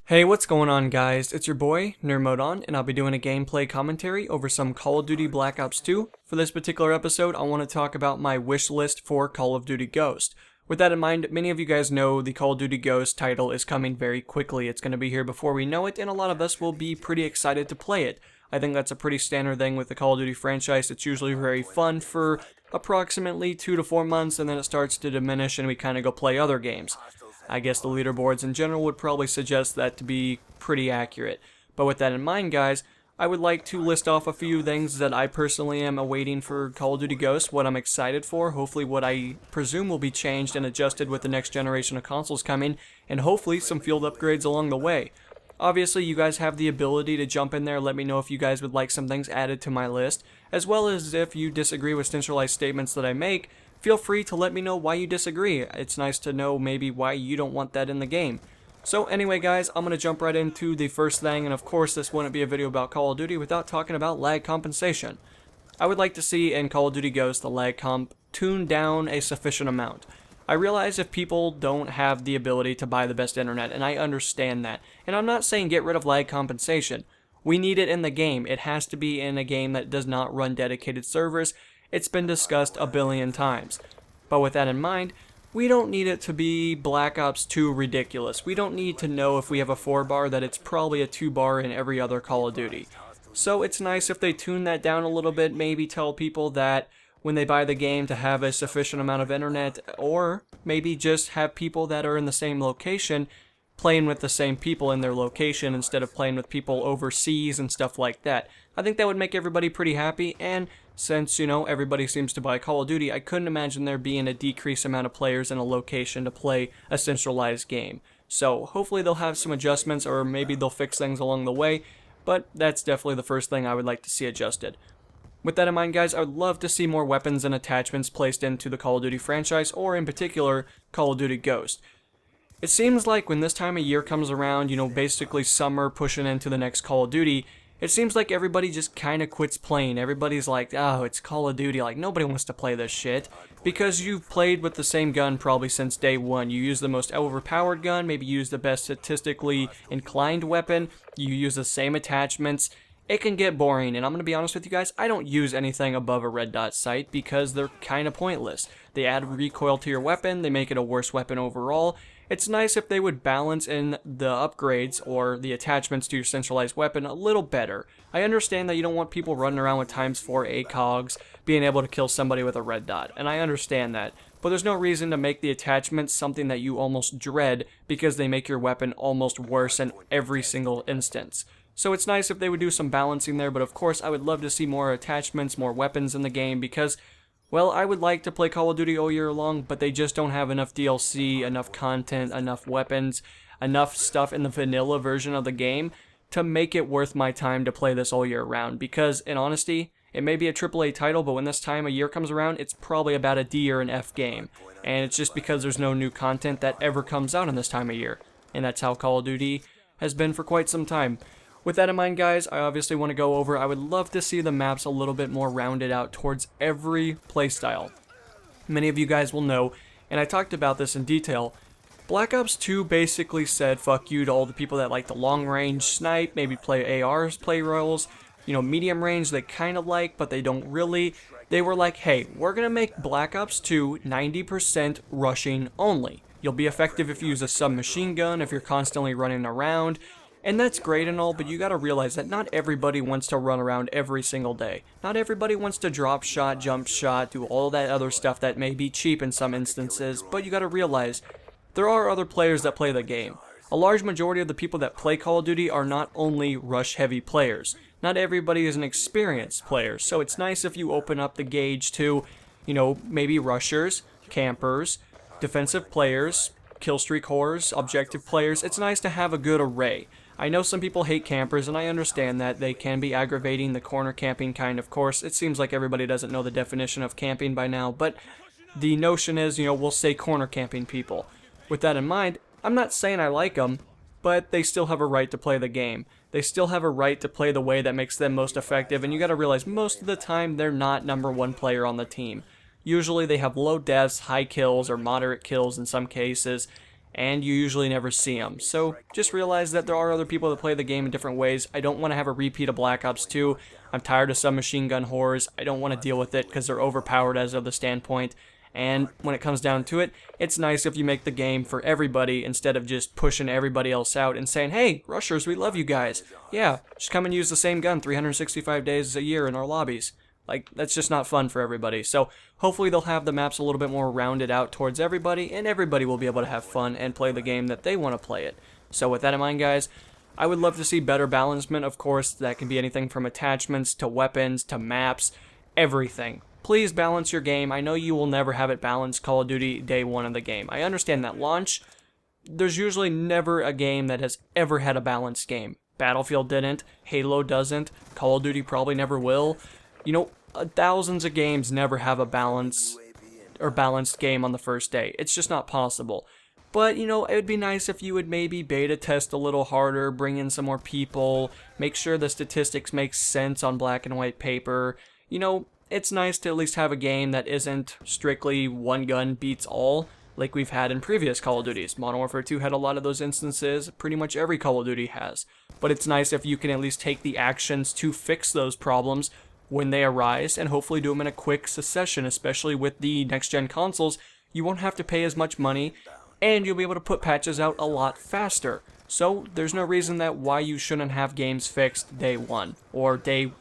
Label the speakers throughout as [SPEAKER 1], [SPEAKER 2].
[SPEAKER 1] Hey, what's going on, guys? It's your boy, NerdMode, and I'll be doing a gameplay commentary over some Call of Duty Black Ops 2. For this particular episode, I want to talk about my wish list for Call of Duty Ghost. With that in mind, many of you guys know the Call of Duty Ghost title is coming very quickly. It's going to be here before we know it, and a lot of us will be pretty excited to play it. I think that's a pretty standard thing with the Call of Duty franchise. It's usually very fun for approximately 2 to 4 months, and then it starts to diminish and we kind of go play other games. I guess the leaderboards in general would probably suggest that to be pretty accurate. But with that in mind, guys, I would like to list off a few things that I personally am awaiting for Call of Duty Ghost, what I'm excited for, hopefully what I presume will be changed and adjusted with the next generation of consoles coming, and hopefully some field upgrades along the way. Obviously, you guys have the ability to jump in there, let me know if you guys would like some things added to my list, as well as if you disagree with centralized statements that I make. Feel free to let me know why you disagree. It's nice to know maybe why you don't want that in the game. So anyway, guys, I'm going to jump right into the first thing, and of course this wouldn't be a video about Call of Duty without talking about lag compensation. I would like to see in Call of Duty Ghost the lag comp tuned down a sufficient amount. I realize if people don't have the ability to buy the best internet, and I understand that. And I'm not saying get rid of lag compensation. We need it in the game. It has to be in a game that does not run dedicated servers. It's been discussed a billion times. But with that in mind, we don't need it to be Black Ops 2 ridiculous. We don't need to know if we have a 4 bar that it's probably a 2 bar in every other Call of Duty. So it's nice if they tune that down a little bit, maybe tell people that when they buy the game to have a sufficient amount of internet, or maybe just have people that are in the same location playing with the same people in their location instead of playing with people overseas and stuff like that. I think that would make everybody pretty happy, and since, everybody seems to buy Call of Duty, I couldn't imagine there being a decreased amount of players in a location to play a centralized game. So hopefully they'll have some adjustments, or maybe they'll fix things along the way, but that's definitely the first thing I would like to see adjusted. With that in mind, guys, I would love to see more weapons and attachments placed into the Call of Duty franchise, or in particular, Call of Duty Ghost. It seems like when this time of year comes around, basically summer pushing into the next Call of Duty, it seems like everybody just kind of quits playing. Everybody's like, oh, it's Call of Duty, like nobody wants to play this shit. Because you've played with the same gun probably since day one. You use the most overpowered gun, maybe use the best statistically inclined weapon, you use the same attachments. It can get boring, and I'm going to be honest with you guys, I don't use anything above a red dot sight because they're kind of pointless. They add recoil to your weapon, they make it a worse weapon overall. It's nice if they would balance in the upgrades or the attachments to your centralized weapon a little better. I understand that you don't want people running around with ×4 ACOGs being able to kill somebody with a red dot, and I understand that. But there's no reason to make the attachments something that you almost dread because they make your weapon almost worse in every single instance. So it's nice if they would do some balancing there, but of course I would love to see more attachments, more weapons in the game because, well, I would like to play Call of Duty all year long, but they just don't have enough DLC, enough content, enough weapons, enough stuff in the vanilla version of the game to make it worth my time to play this all year round. Because, in honesty, it may be a AAA title, but when this time of year comes around, it's probably about a D or an F game. And it's just because there's no new content that ever comes out in this time of year. And that's how Call of Duty has been for quite some time. With that in mind, guys, I obviously want to go over, I would love to see the maps a little bit more rounded out towards every playstyle. Many of you guys will know, and I talked about this in detail, Black Ops 2 basically said fuck you to all the people that like the long range snipe, maybe play ARs, play roles, medium range they kind of like, but they don't really. They were like, hey, we're going to make Black Ops 2 90% rushing only. You'll be effective if you use a submachine gun, if you're constantly running around. And that's great and all, but you gotta realize that not everybody wants to run around every single day. Not everybody wants to drop shot, jump shot, do all that other stuff that may be cheap in some instances, but you gotta realize there are other players that play the game. A large majority of the people that play Call of Duty are not only rush-heavy players. Not everybody is an experienced player, so it's nice if you open up the gauge to, maybe rushers, campers, defensive players, killstreak whores, objective players. It's nice to have a good array. I know some people hate campers, and I understand that. They can be aggravating, the corner camping kind, of course. It seems like everybody doesn't know the definition of camping by now, but the notion is, we'll say corner camping people. With that in mind, I'm not saying I like them, but they still have a right to play the game. They still have a right to play the way that makes them most effective, and you gotta realize most of the time they're not number one player on the team. Usually they have low deaths, high kills, or moderate kills in some cases, and you usually never see them. So just realize that there are other people that play the game in different ways. I don't want to have a repeat of Black Ops 2. I'm tired of submachine gun horrors. I don't want to deal with it because they're overpowered as of the standpoint. And when it comes down to it, it's nice if you make the game for everybody instead of just pushing everybody else out and saying, hey, rushers, we love you guys. Yeah, just come and use the same gun 365 days a year in our lobbies. Like, that's just not fun for everybody. So hopefully they'll have the maps a little bit more rounded out towards everybody, and everybody will be able to have fun and play the game that they want to play it. So with that in mind, guys, I would love to see better balancement. Of course, that can be anything from attachments to weapons to maps, everything. Please balance your game. I know you will never have it balanced Call of Duty day one of the game. I understand that launch, there's usually never a game that has ever had a balanced game. Battlefield didn't, Halo doesn't, Call of Duty probably never will. You know, thousands of games never have a balanced game on the first day. It's just not possible. But, you know, it would be nice if you would maybe beta test a little harder, bring in some more people, make sure the statistics make sense on black and white paper. You know, it's nice to at least have a game that isn't strictly one gun beats all, like we've had in previous Call of Duties. Modern Warfare 2 had a lot of those instances, pretty much every Call of Duty has. But it's nice if you can at least take the actions to fix those problems when they arise, and hopefully do them in a quick succession, especially with the next-gen consoles. You won't have to pay as much money, and you'll be able to put patches out a lot faster. So there's no reason that why you shouldn't have games fixed day one, or a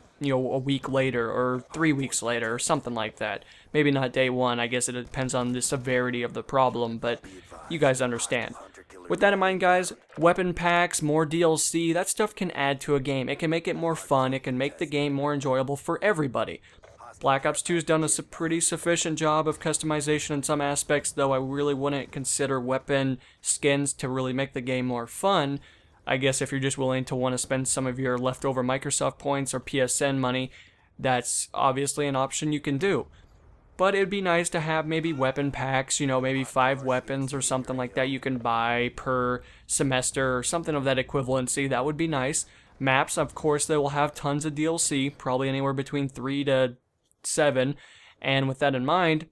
[SPEAKER 1] week later, or 3 weeks later, or something like that. Maybe not day one, I guess it depends on the severity of the problem, but you guys understand. With that in mind, guys, weapon packs, more DLC, that stuff can add to a game. It can make it more fun, it can make the game more enjoyable for everybody. Black Ops 2 has done a pretty sufficient job of customization in some aspects, though I really wouldn't consider weapon skins to really make the game more fun. I guess if you're just willing to want to spend some of your leftover Microsoft points or PSN money, that's obviously an option you can do. But it'd be nice to have maybe weapon packs, you know, maybe 5 weapons or something like that you can buy per semester or something of that equivalency. That would be nice. Maps, of course, they will have tons of DLC, probably anywhere between 3 to 7. And with that in mind,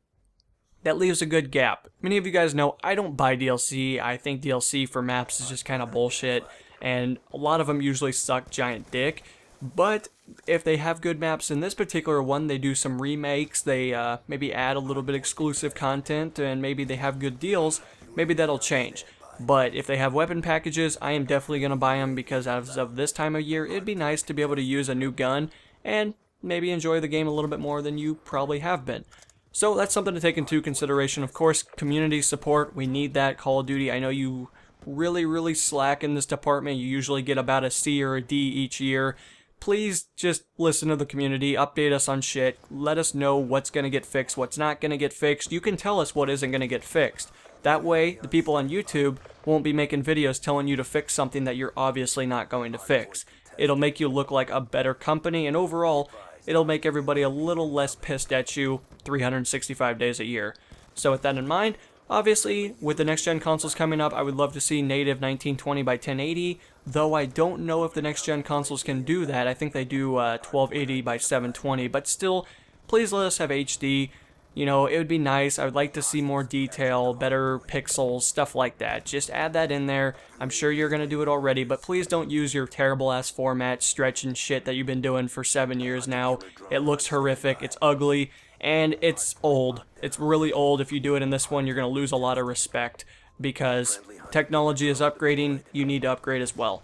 [SPEAKER 1] that leaves a good gap. Many of you guys know I don't buy DLC. I think DLC for maps is just kind of bullshit, and a lot of them usually suck giant dick. But if they have good maps in this particular one, they do some remakes, they maybe add a little bit exclusive content, and maybe they have good deals, maybe that'll change. But if they have weapon packages, I am definitely going to buy them, because as of this time of year, it'd be nice to be able to use a new gun and maybe enjoy the game a little bit more than you probably have been. So that's something to take into consideration. Of course, community support, we need that. Call of Duty, I know you really slack in this department. You usually get about a C or a D each year. Please just listen to the community, update us on shit, let us know what's going to get fixed, what's not going to get fixed. You can tell us what isn't going to get fixed. That way, the people on YouTube won't be making videos telling you to fix something that you're obviously not going to fix. It'll make you look like a better company, and overall, it'll make everybody a little less pissed at you 365 days a year. So with that in mind, obviously, with the next-gen consoles coming up, I would love to see native 1920 by 1080, though I don't know if the next-gen consoles can do that. I think they do 1280 by 720, but still, please let us have HD. You know, it would be nice. I would like to see more detail, better pixels, stuff like that. Just add that in there. I'm sure you're going to do it already, but please don't use your terrible-ass format, stretch and shit that you've been doing for 7 years now. It looks horrific, it's ugly, and it's old. It's really old. If you do it in this one, you're going to lose a lot of respect, because technology is upgrading, you need to upgrade as well.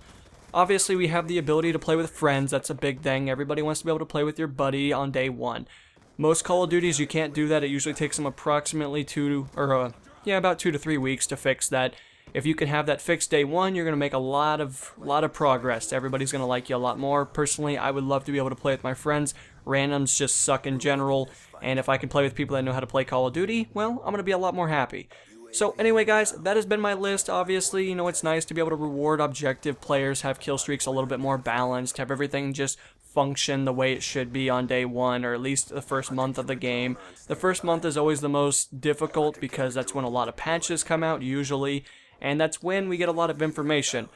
[SPEAKER 1] Obviously, we have the ability to play with friends. That's a big thing. Everybody wants to be able to play with your buddy on day one. Most Call of Duties, you can't do that. It usually takes them approximately about 2 to 3 weeks to fix that. If you can have that fixed day one, you're going to make a lot of progress. Everybody's going to like you a lot more. Personally, I would love to be able to play with my friends. Randoms just suck in general, and if I can play with people that know how to play Call of Duty, well, I'm going to be a lot more happy. So anyway, guys, that has been my list. Obviously, you know, it's nice to be able to reward objective players, have kill streaks a little bit more balanced, have everything just function the way it should be on day one, or at least the first month of the game. The first month is always the most difficult, because that's when a lot of patches come out, usually, and that's when we get a lot of information.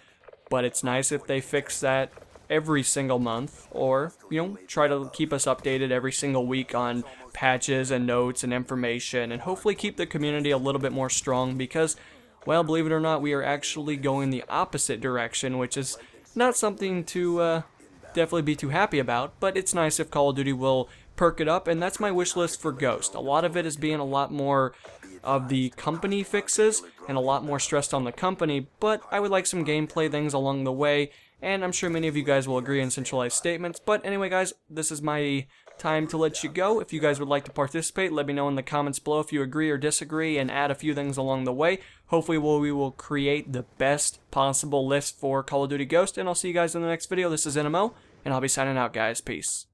[SPEAKER 1] But it's nice if they fix that every single month, or, you know, try to keep us updated every single week on patches and notes and information, and hopefully keep the community a little bit more strong, because well, believe it or not, we are actually going the opposite direction, which is not something to definitely be too happy about, but it's nice if Call of Duty will perk it up, and that's my wish list for Ghost. A lot of it is being a lot more of the company fixes and a lot more stressed on the company, but I would like some gameplay things along the way, and I'm sure many of you guys will agree in centralized statements. But anyway, guys, this is my time to let you go. If you guys would like to participate, let me know in the comments below if you agree or disagree, and add a few things along the way. Hopefully we will create the best possible list for Call of Duty Ghost, and I'll see you guys in the next video. This is NMO, and I'll be signing out, guys. Peace.